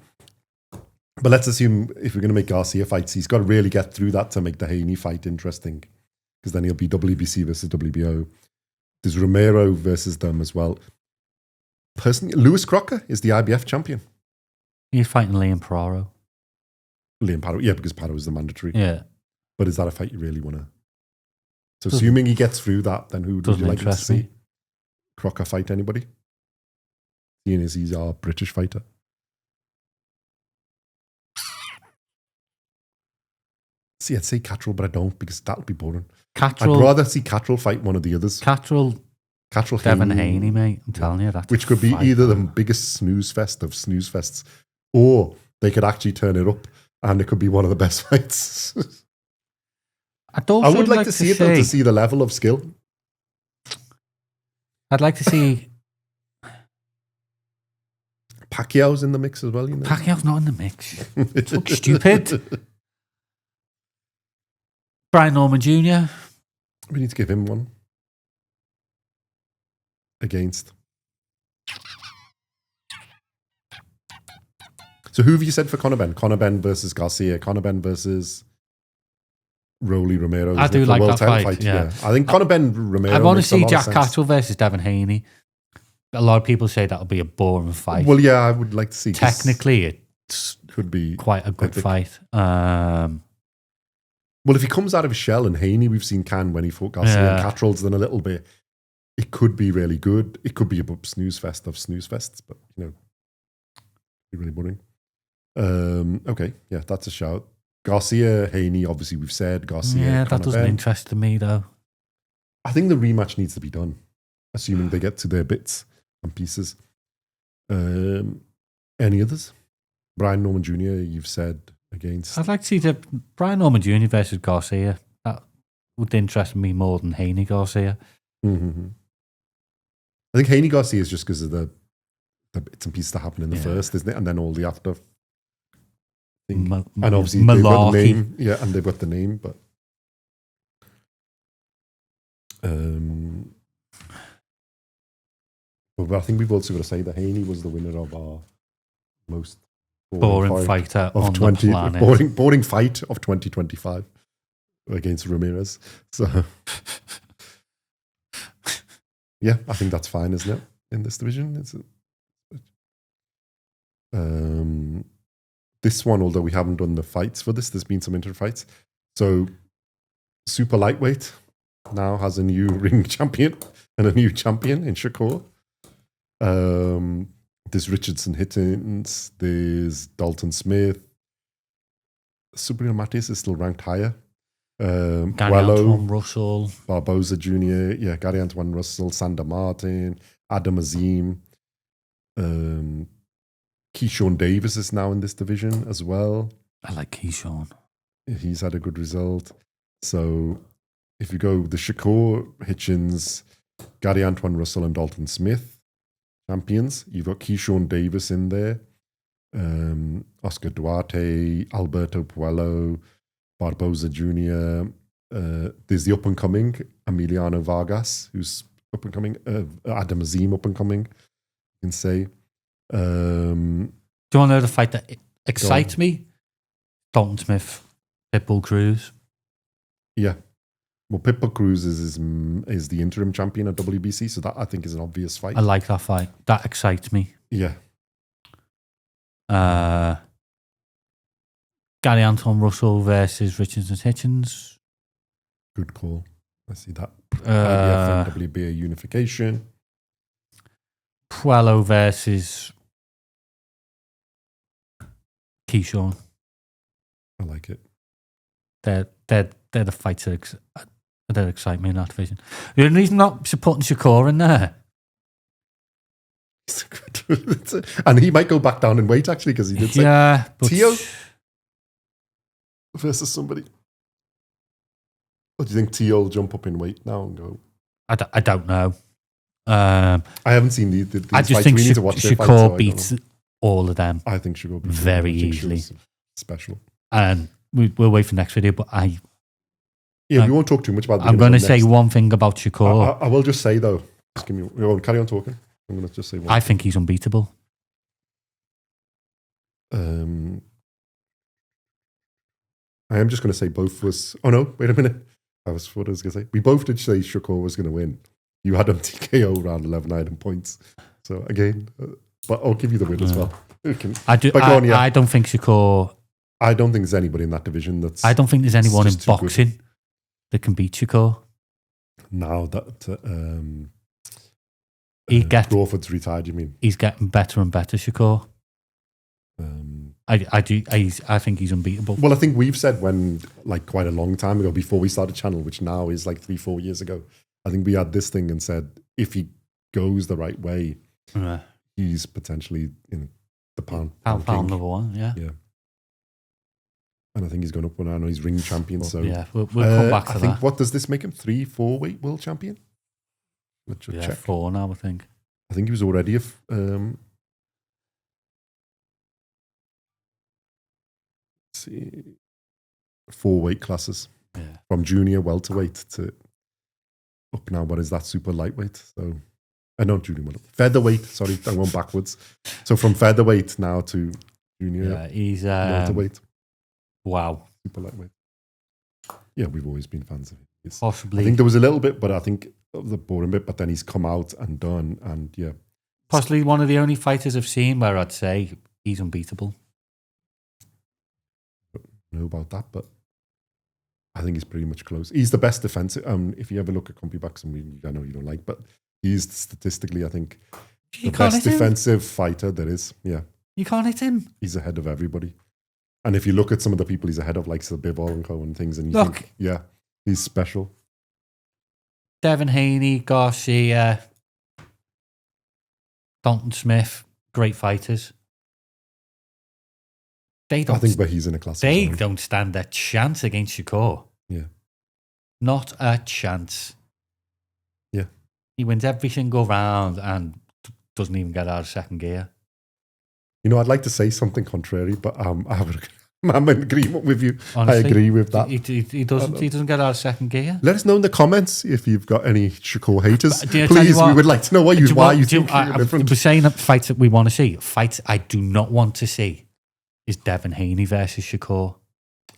but let's assume if we're going to make Garcia fights, he's got to really get through that to make the Haney fight interesting, because then he'll be WBC versus WBO. There's Romero versus them as well. Personally, Lewis Crocker is the IBF champion. He's fighting Liam Pararo. Liam Pararo, yeah, because Pararo is the mandatory. Yeah. But is that a fight you really want to? So assuming he gets through that, then who would you like to see? Crocker fight anybody? Seeing as he's our British fighter. See, I'd say Cattrall, but I don't, because that'll be boring. I'd rather see Cattrall fight one of the others. Cattrall Devin Haney, mate. I'm telling you, that's which could be either the biggest snooze fest of snooze fests, or they could actually turn it up, and it could be one of the best fights. I would like to see it though, to see the level of skill. I'd like to see Pacquiao's in the mix as well. You know, Pacquiao's not in the mix. It's fucking stupid. Brian Norman Jr. We need to give him one against. So who have you said for Conor Benn? Conor Benn versus Garcia. Conor Benn versus Rolly Romero. I do like that fight. Yeah. I think Conor Benn Romero. I want to see Jack Cattrall versus Devin Haney. A lot of people say that'll be a boring fight. Well, yeah, I would like to see. Technically, it could be quite a good fight. Well, if he comes out of his shell, and Haney we've seen can when he fought Garcia, and Cattrall's done a little bit, it could be really good. It could be a snooze fest of snooze fests, but be really boring. Okay, yeah, that's a shout. Garcia, Haney, obviously we've said Garcia. Yeah, that doesn't interest me though. I think the rematch needs to be done, assuming they get to their bits and pieces. Any others? Brian Norman Jr., you've said against. I'd like to see the Brian Norman Jr. versus Garcia. That would interest me more than Haney Garcia. Mm-hmm. I think Haney Garcia is just because of the bits and pieces that happen in the first, isn't it? And then all the after. And obviously they've got the name. Yeah, and they've got the name, but but I think we've also got to say that Haney was the winner of our most boring fighter of on the planet. Boring fight of 2025 against Ramirez. So yeah, I think that's fine, isn't it? in this division. This one, although we haven't done the fights for this, there's been some inter fights. So super lightweight now has a new ring champion and a new champion in Shakur. There's Richardson Hittins, there's Dalton Smith. Subriel Matias is still ranked higher. Gary Puello, Antoine Russell. Barboza Jr., yeah, Gary Antoine Russell, Sander Martin, Adam Azim. Keyshawn Davis is now in this division as well. I like Keyshawn. He's had a good result. So if you go the Shakur, Hitchens, Gary Antoine Russell and Dalton Smith champions, you've got Keyshawn Davis in there, Oscar Duarte, Alberto Puello, Barboza Jr. There's the up-and-coming Emiliano Vargas, who's up-and-coming, Adam Azim up-and-coming, you can say. Do you want to know the fight that excites me? Dalton Smith, Pitbull Cruz. Yeah. Well, Pitbull Cruz is the interim champion at WBC, so that I think is an obvious fight. I like that fight. That excites me. Yeah. Gary Anton Russell versus Richardson Hitchens. Good call. I see that. IBF and WBA unification. Puello versus Keyshawn. I like it. They're the fights that excite me in that division. The only reason not supporting Shakur in there. And he might go back down in weight actually because he did say Tio versus somebody. Or do you think Tio will jump up in weight now and go? I don't know. I haven't seen these I just fights. think We need to watch their fights, Shakur so beats all of them. I think Shakur beats very easily. Special. And we'll wait for the next video, but we won't talk too much about. I'm going to say one thing about Shakur. I will just say though. Just give me. Carry on talking. I'm going to just say one. I think he's unbeatable. I am just going to say both was. Oh no! Wait a minute. What I was going to say. We both did say Shakur was going to win. You had him TKO round 11 item points. So again, but I'll give you the win as well. I do. I don't think Shakur. I don't think there's anybody in that division that's. I don't think there's anyone in boxing that can beat Shakur. Now that Crawford's retired, you mean? He's getting better and better, Shakur. I think he's unbeatable. Well, I think we've said quite a long time ago, before we started the channel, which now is like 3-4 years ago, I think we had this thing and said, if he goes the right way, he's potentially in the pound number one, yeah. And I think he's gone up one. I know he's ring champion. So yeah, we'll come back to that. I think, what does this make him? 3-4 weight world champion? Let's check. 4 now, I think. I think he was already let's see, 4 weight classes. Yeah. From junior welterweight to up now. What is that? Super lightweight. So not junior welterweight. Featherweight. Sorry, I'm going backwards. So from featherweight now to junior. Yeah, he's welterweight. Wow. Super lightweight. Yeah, we've always been fans of him. Possibly. I think there was a little bit, but I think of the boring bit, but then he's come out and done, and yeah. Possibly one of the only fighters I've seen where I'd say he's unbeatable. Don't know about that, but I think he's pretty much close. He's the best defensive. If you ever look at CompuBoxing, I know you don't like, but he's statistically, I think, the best defensive fighter there is. Yeah. You can't hit him. He's ahead of everybody. And if you look at some of the people he's ahead of, like Bivol and Co and things, and you think, yeah, he's special. Devin Haney, Garcia, Dalton Smith, great fighters. I think, but he's in a class. They don't stand a chance against Shakur. Yeah, not a chance. Yeah, he wins every single round and doesn't even get out of second gear. You know, I'd like to say something contrary, but I'm in agreement with you. Honestly, I agree with that. He doesn't get out of second gear. Let us know in the comments if you've got any Shakur haters. Please, we would like to know why you think you're different. We're saying that fights that we want to see. Fights I do not want to see is Devin Haney versus Shakur.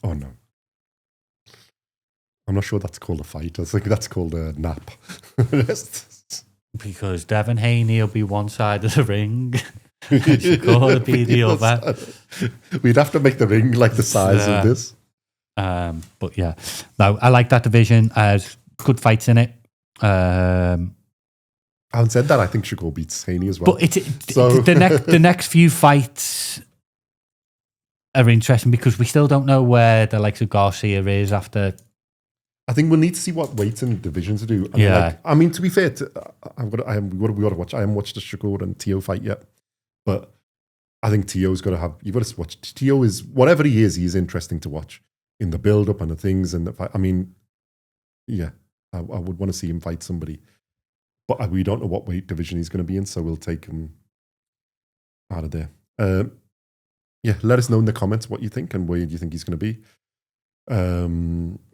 Oh no. I'm not sure that's called a fight. I think that's called a nap. Because Devin Haney will be one side of the ring. And Shakur will be the other. We'd have to make the ring like the size of this. But yeah, no, I like that division. Good fights in it. Having said that, I think Shakur beats Haney as well. But the next few fights are interesting because we still don't know where the likes of Garcia is after. I think we'll need to see what weights and divisions to do. I mean, to be fair, we got to watch. I haven't watched the Shakur and Tio fight yet, but I think Tio's got to have. You've got to watch. Tio is whatever he is interesting to watch in the build up and the things and the fight. I mean, yeah, I would want to see him fight somebody. But we don't know what weight division he's going to be in, so we'll take him out of there. Yeah, let us know in the comments what you think and where do you think he's going to be.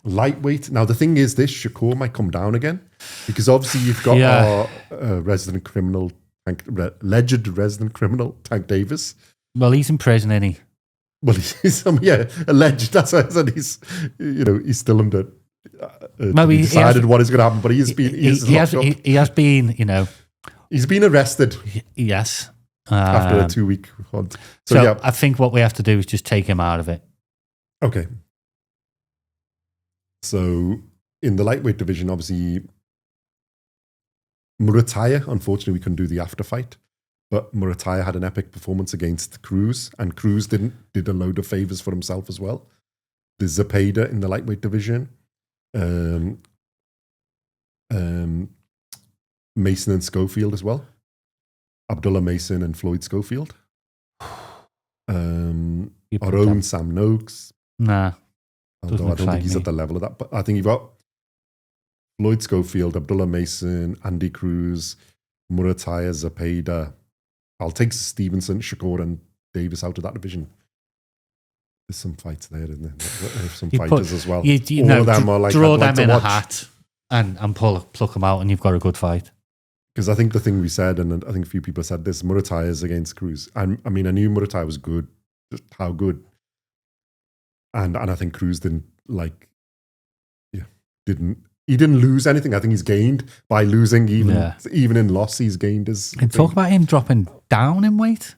Lightweight. Now, the thing is this, Shakur might come down again because obviously you've got our resident criminal, alleged resident criminal, Tank Davis. Well, he's in prison, isn't he? Well, he's alleged. That's why I said he's still under... he decided what is going to happen, but he has been, he's been arrested. Yes, after a 2-week hunt. So yeah, I think what we have to do is just take him out of it. Okay. So in the lightweight division, obviously, Murataya. Unfortunately, we couldn't do the after fight, but Murataya had an epic performance against Cruz, and Cruz did a load of favors for himself as well. There's Zepeda in the lightweight division. Mason and Schofield as well. Abdullah Mason and Floyd Schofield. Our own Sam Noakes. Nah. Although I don't think he's at the level of that. But I think you've got Floyd Schofield, Abdullah Mason, Andy Cruz, Murataya, Zepeda. I'll take Stevenson, Shakur and Davis out of that division. There's some fights there, isn't there? There's some fighters as well. All of them are like, draw them in a hat and pluck them out and you've got a good fight. Because I think the thing we said, and I think a few people said this, Murataya is against Cruz. I mean, I knew Murataya was good, just how good. And I think Cruz didn't lose anything. I think he's gained by losing, even in loss, he's gained his. And talk about him dropping down in weight.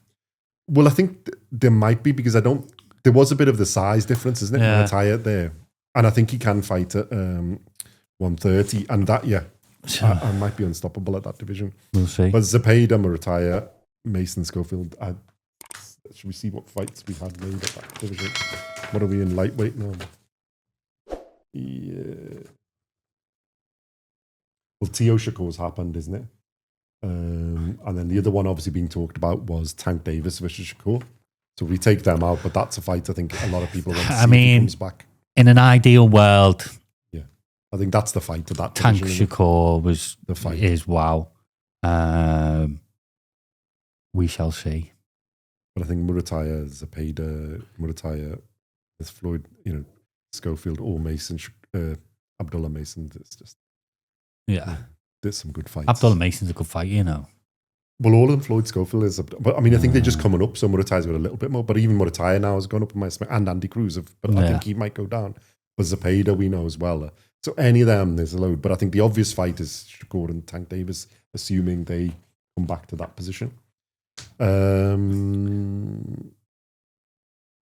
Well, I think there might be because there was a bit of the size difference, isn't it? Yeah. Murataya there. And I think he can fight at 130. And that, I might be unstoppable at that division. We'll see. But Zepeda, Murataya, Mason, Schofield. Should we see what fights we had made at that division? What are we in lightweight now? Yeah. Well, Tio Shakur's happened, isn't it? And then the other one obviously being talked about was Tank Davis versus Shakur. So we take them out, but that's a fight I think a lot of people want to see if he comes back. In an ideal world, I think that's the fight of that Tank division. Shakur was the fight. Is wow. We shall see. But I think Murataya, Zepeda, with Floyd, Schofield or Mason, Abdullah Mason. It's just there's some good fights. Abdullah Mason's a good fight, Well, all of them, Floyd Schofield is, but I mean, I think they're just coming up. So Murataya's got a little bit more, but even Murataya now has gone up in my and Andy Cruz, but I think he might go down. But Zepeda we know as well. So any of them, there's a load. But I think the obvious fight is Shakur and Tank Davis, assuming they come back to that position.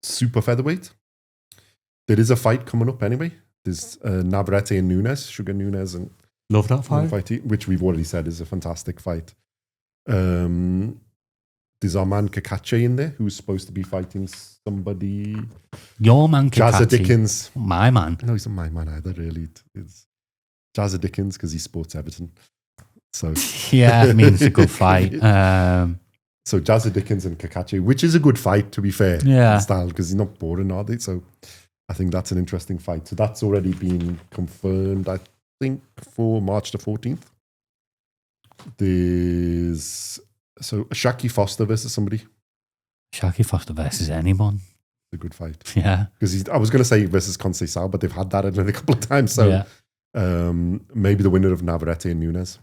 Super featherweight. There is a fight coming up anyway. There's Navarrete and Nunes, Sugar Nunes, and love that fight, which we've already said is a fantastic fight. There's our man Kakache in there, who's supposed to be fighting somebody. Your man Kakache. Jazza Dickens. My man. No, he's not my man either, really. It's Jazza Dickens because he sports Everton. So yeah, I mean, it's a good fight. So Jazza Dickens and Kakache, which is a good fight, to be fair. Yeah. Style, because he's not boring, are they? So I think that's an interesting fight. So that's already been confirmed, I think, for March the 14th. There's Shaki Foster versus somebody. Shaki Foster versus anyone. It's a good fight. Yeah. Because I was going to say versus Conceição, but they've had that a couple of times. So maybe the winner of Navarrete and Nunes.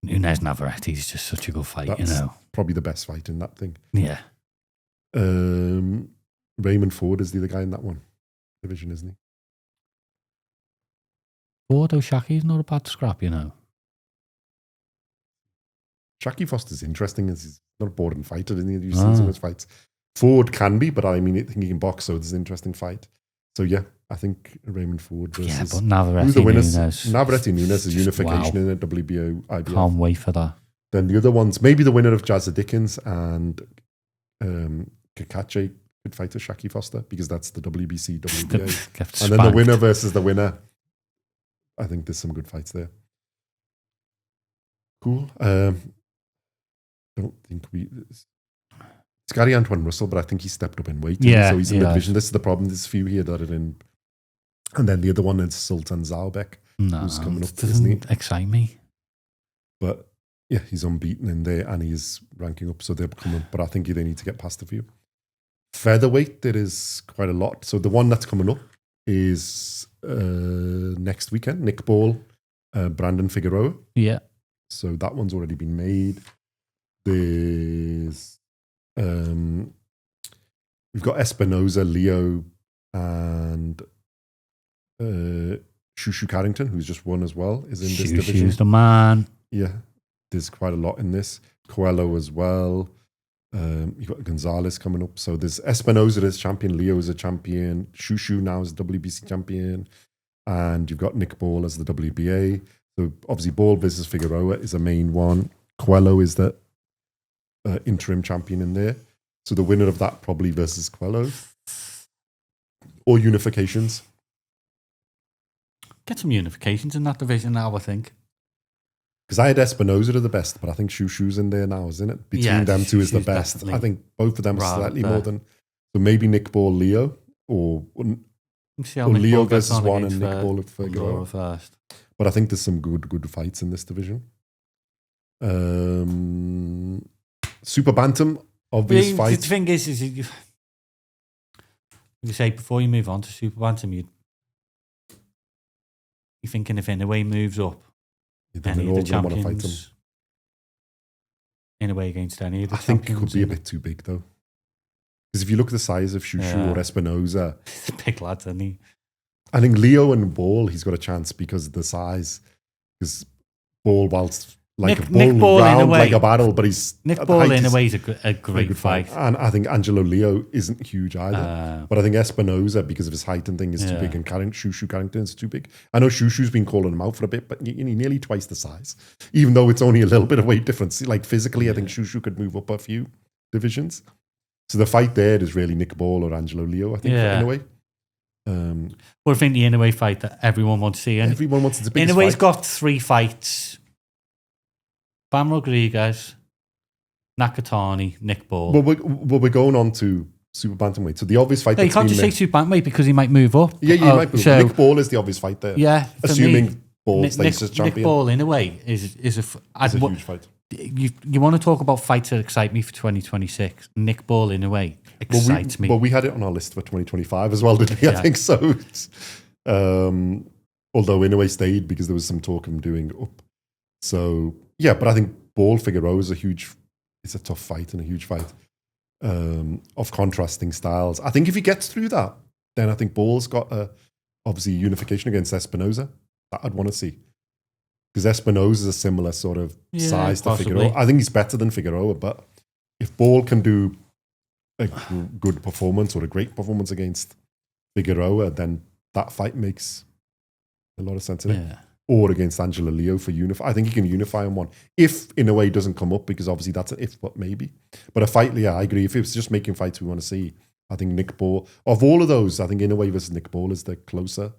Navarrete is just such a good fight, That's probably the best fight in that thing. Yeah. Raymond Ford is the other guy in that one division, isn't he? Ford Shaki is not a bad scrap, Shaki Foster's interesting. He's not a boring fighter, isn't he? You've seen so much fights. Ford can be, but I mean, I think he can box, so it's an interesting fight. So yeah, I think Raymond Ford versus... Yeah, but Navarrete who's the winners? Nunes. Navarrete Nunes is unification in a WBO, IBF. Can't wait for that. Then the other ones, maybe the winner of Jazza Dickens and Kakache could fight a Shaki Foster because that's the WBC, WBA. And then the winner versus the winner. I think there's some good fights there. Cool. Don't think it's Gary Antoine Russell, but I think he stepped up in weight. So he's in the division. This is the problem. There's a few here that are in. And then the other one is Sultan Zalbek, who's coming up. Doesn't excite me. But yeah, he's unbeaten in there and he's ranking up, so they're coming. But I think they need to get past a few. Featherweight, there is quite a lot. So the one that's coming up is next weekend. Nick Ball, Brandon Figueroa. Yeah. So that one's already been made. There's we've got Espinoza, Leo, and Shushu Carrington, who's just won as well, is in this division. Shushu's the man. Yeah, there's quite a lot in this. Coelho as well. You've got Gonzalez coming up. So there's Espinoza as champion, Leo is a champion, Shushu now is WBC champion, and you've got Nick Ball as the WBA. So obviously Ball versus Figueroa is a main one. Coelho is the interim champion in there. So the winner of that probably versus Coelho. Or unifications. Get some unifications in that division now, I think. Because I had Espinoza to the best, but I think Shushu's in there now, isn't it? Between them two is the best. I think both of them are slightly more than... So maybe Nick Ball, Leo, or Leo versus one and Nick Ball Figueroa first. But I think there's some good fights in this division. Super Bantam, obvious fight. The thing is you say before you move on to Super Bantam, you're thinking if Inoue moves up, any of the champions, Inoue against any of the champions. I think it could be a bit too big though. Because if you look at the size of Shushu or Espinoza, he's a big lad, isn't he? I think Leo and Ball, he's got a chance because of the size. Because Ball, whilst like Nick Ball round like a battle, but he's Nick Ball in a way is a great fight. And I think Angelo Leo isn't huge either. But I think Espinoza, because of his height and thing, is too big, and Shushu Carrington is too big. I know Shushu's been calling him out for a bit, but nearly twice the size, even though it's only a little bit of weight difference. Like physically, I think Shushu could move up a few divisions. So the fight there is really Nick Ball or Angelo Leo, I think, in a way. Well, I think the Inoue fight that everyone wants to see. Everyone wants the biggest Inoue's fight. got 3 fights. Bam Rodriguez, Nakatani, Nick Ball. Well, we're going on to Super Bantamweight. So the obvious fight you can't just say Super Bantamweight because he might move up. Yeah, you might move up. Nick Ball is the obvious fight there. Yeah. Assuming Ball stays as champion. Nick Ball, in a way, is a huge fight. You want to talk about fights that excite me for 2026. Nick Ball, in a way, excites me. Well, we had it on our list for 2025 as well, didn't we? I think so. Although Inoue stayed because there was some talk of him doing up. So, yeah, but I think Ball Figueroa is it's a tough fight and a huge fight of contrasting styles. I think if he gets through that, then I think Ball's got obviously unification against Espinoza. That I'd want to see. Because Espinoza is a similar sort of size to Figueroa. I think he's better than Figueroa, but if Ball can do a good performance or a great performance against Figueroa, then that fight makes a lot of sense in it. Or against Angelo Leo for unify. I think he can unify on one. If Inoue doesn't come up, because obviously that's an if, but maybe. But a fight, I agree. If it's just making fights we want to see, I think Nick Ball, of all of those, I think Inoue versus Nick Ball is the closer,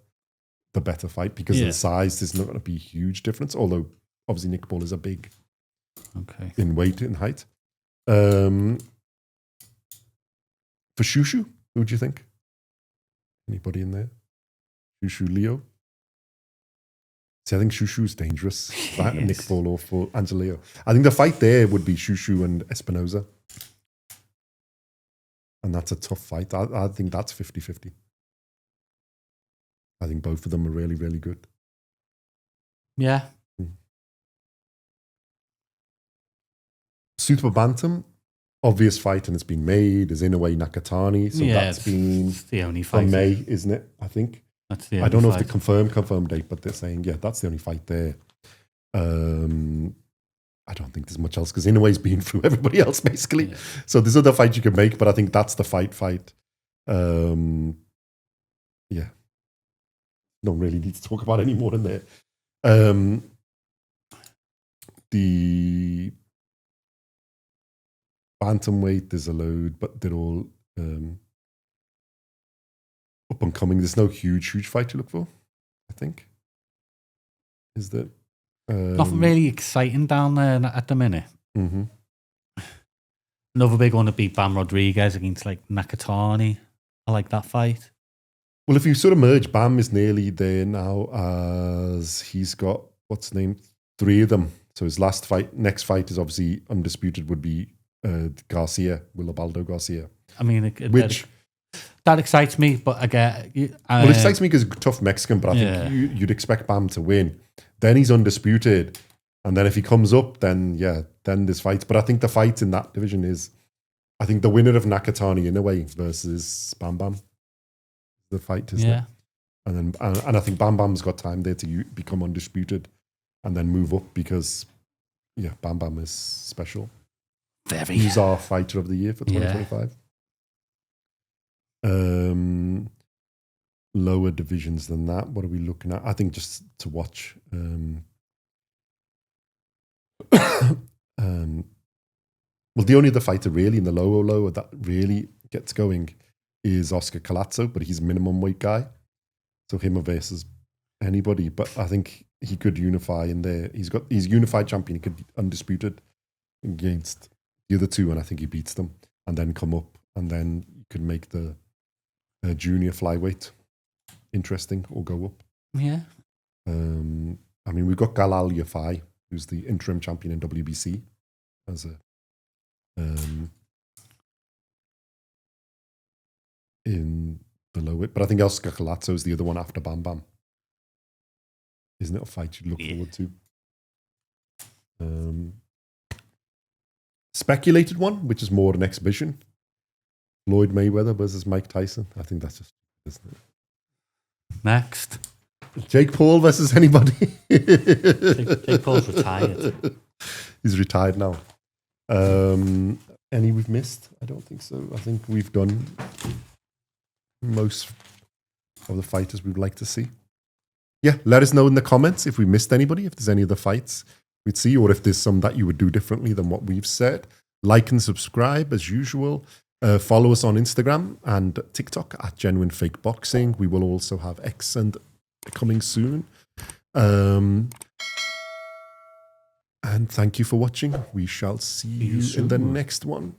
the better fight because of the size. There's not going to be a huge difference, although obviously Nick Ball is a big in weight and height. For Shushu, who do you think? Anybody in there? Shushu Leo? See, I think Shushu's dangerous. Nick Ball or for Angelo. I think the fight there would be Shushu and Espinoza. And that's a tough fight. I think that's 50-50. I think both of them are really, really good. Yeah. Super Bantam, obvious fight, and it's been made, is Inoue Nakatani. So that's been the only fight. On May, isn't it? I think. That's the only I don't know fight. if they confirm date, but they're saying, that's the only fight there. I don't think there's much else because Inoue's been through everybody else basically. Yeah. So there's other fights you can make, but I think that's the fight. Yeah. Don't really need to talk about any more in there. The Bantamweight, there's a load, but they're all up and coming. There's no huge fight to look for, I think. Is there? Nothing really exciting down there at the minute. Mm-hmm. Another big one would be Bam Rodriguez against like Nakatani. I like that fight. Well, if you sort of merge, Bam is nearly there now as he's got, what's the name? 3 of them. So his next fight is obviously undisputed would be Garcia, Willibaldo Garcia. I mean, that excites me, but again... well, it excites me because he's a tough Mexican, but I think you'd expect Bam to win. Then he's undisputed. And then if he comes up, then there's fights. But I think the fight in that division is, I think the winner of Nakatani Inoue versus Bam Bam. The fight, isn't it? And I think Bam Bam's got time there to become undisputed and then move up because, Bam Bam is special. He's our fighter of the year for 2025. Lower divisions than that. What are we looking at? I think just to watch. Well, the only other fighter really in the lower that really gets going is Oscar Collazo, but he's a minimum weight guy. So him versus anybody. But I think he could unify in there. He's unified champion. He could be undisputed against the other 2, and I think he beats them and then come up, and then you could make the junior flyweight interesting or go up. Yeah. I mean, we've got Galal Yafai, who's the interim champion in WBC as a in the low weight. But I think Oscar Collazo is the other one after Bam Bam. Isn't it a fight you'd look forward to? Speculated one, which is more an exhibition. Floyd Mayweather versus Mike Tyson. I think that's just, isn't it? Next. Jake Paul versus anybody. Jake Paul's retired. He's retired now. Any we've missed? I don't think so. I think we've done most of the fighters we'd like to see. Yeah, let us know in the comments if we missed anybody, if there's any other fights we'd see, or if there's some that you would do differently than what we've said. Like and subscribe as usual. Follow us on Instagram and TikTok at GenuineFakeBoxing. We will also have X and coming soon. And thank you for watching. We shall see you in the next one.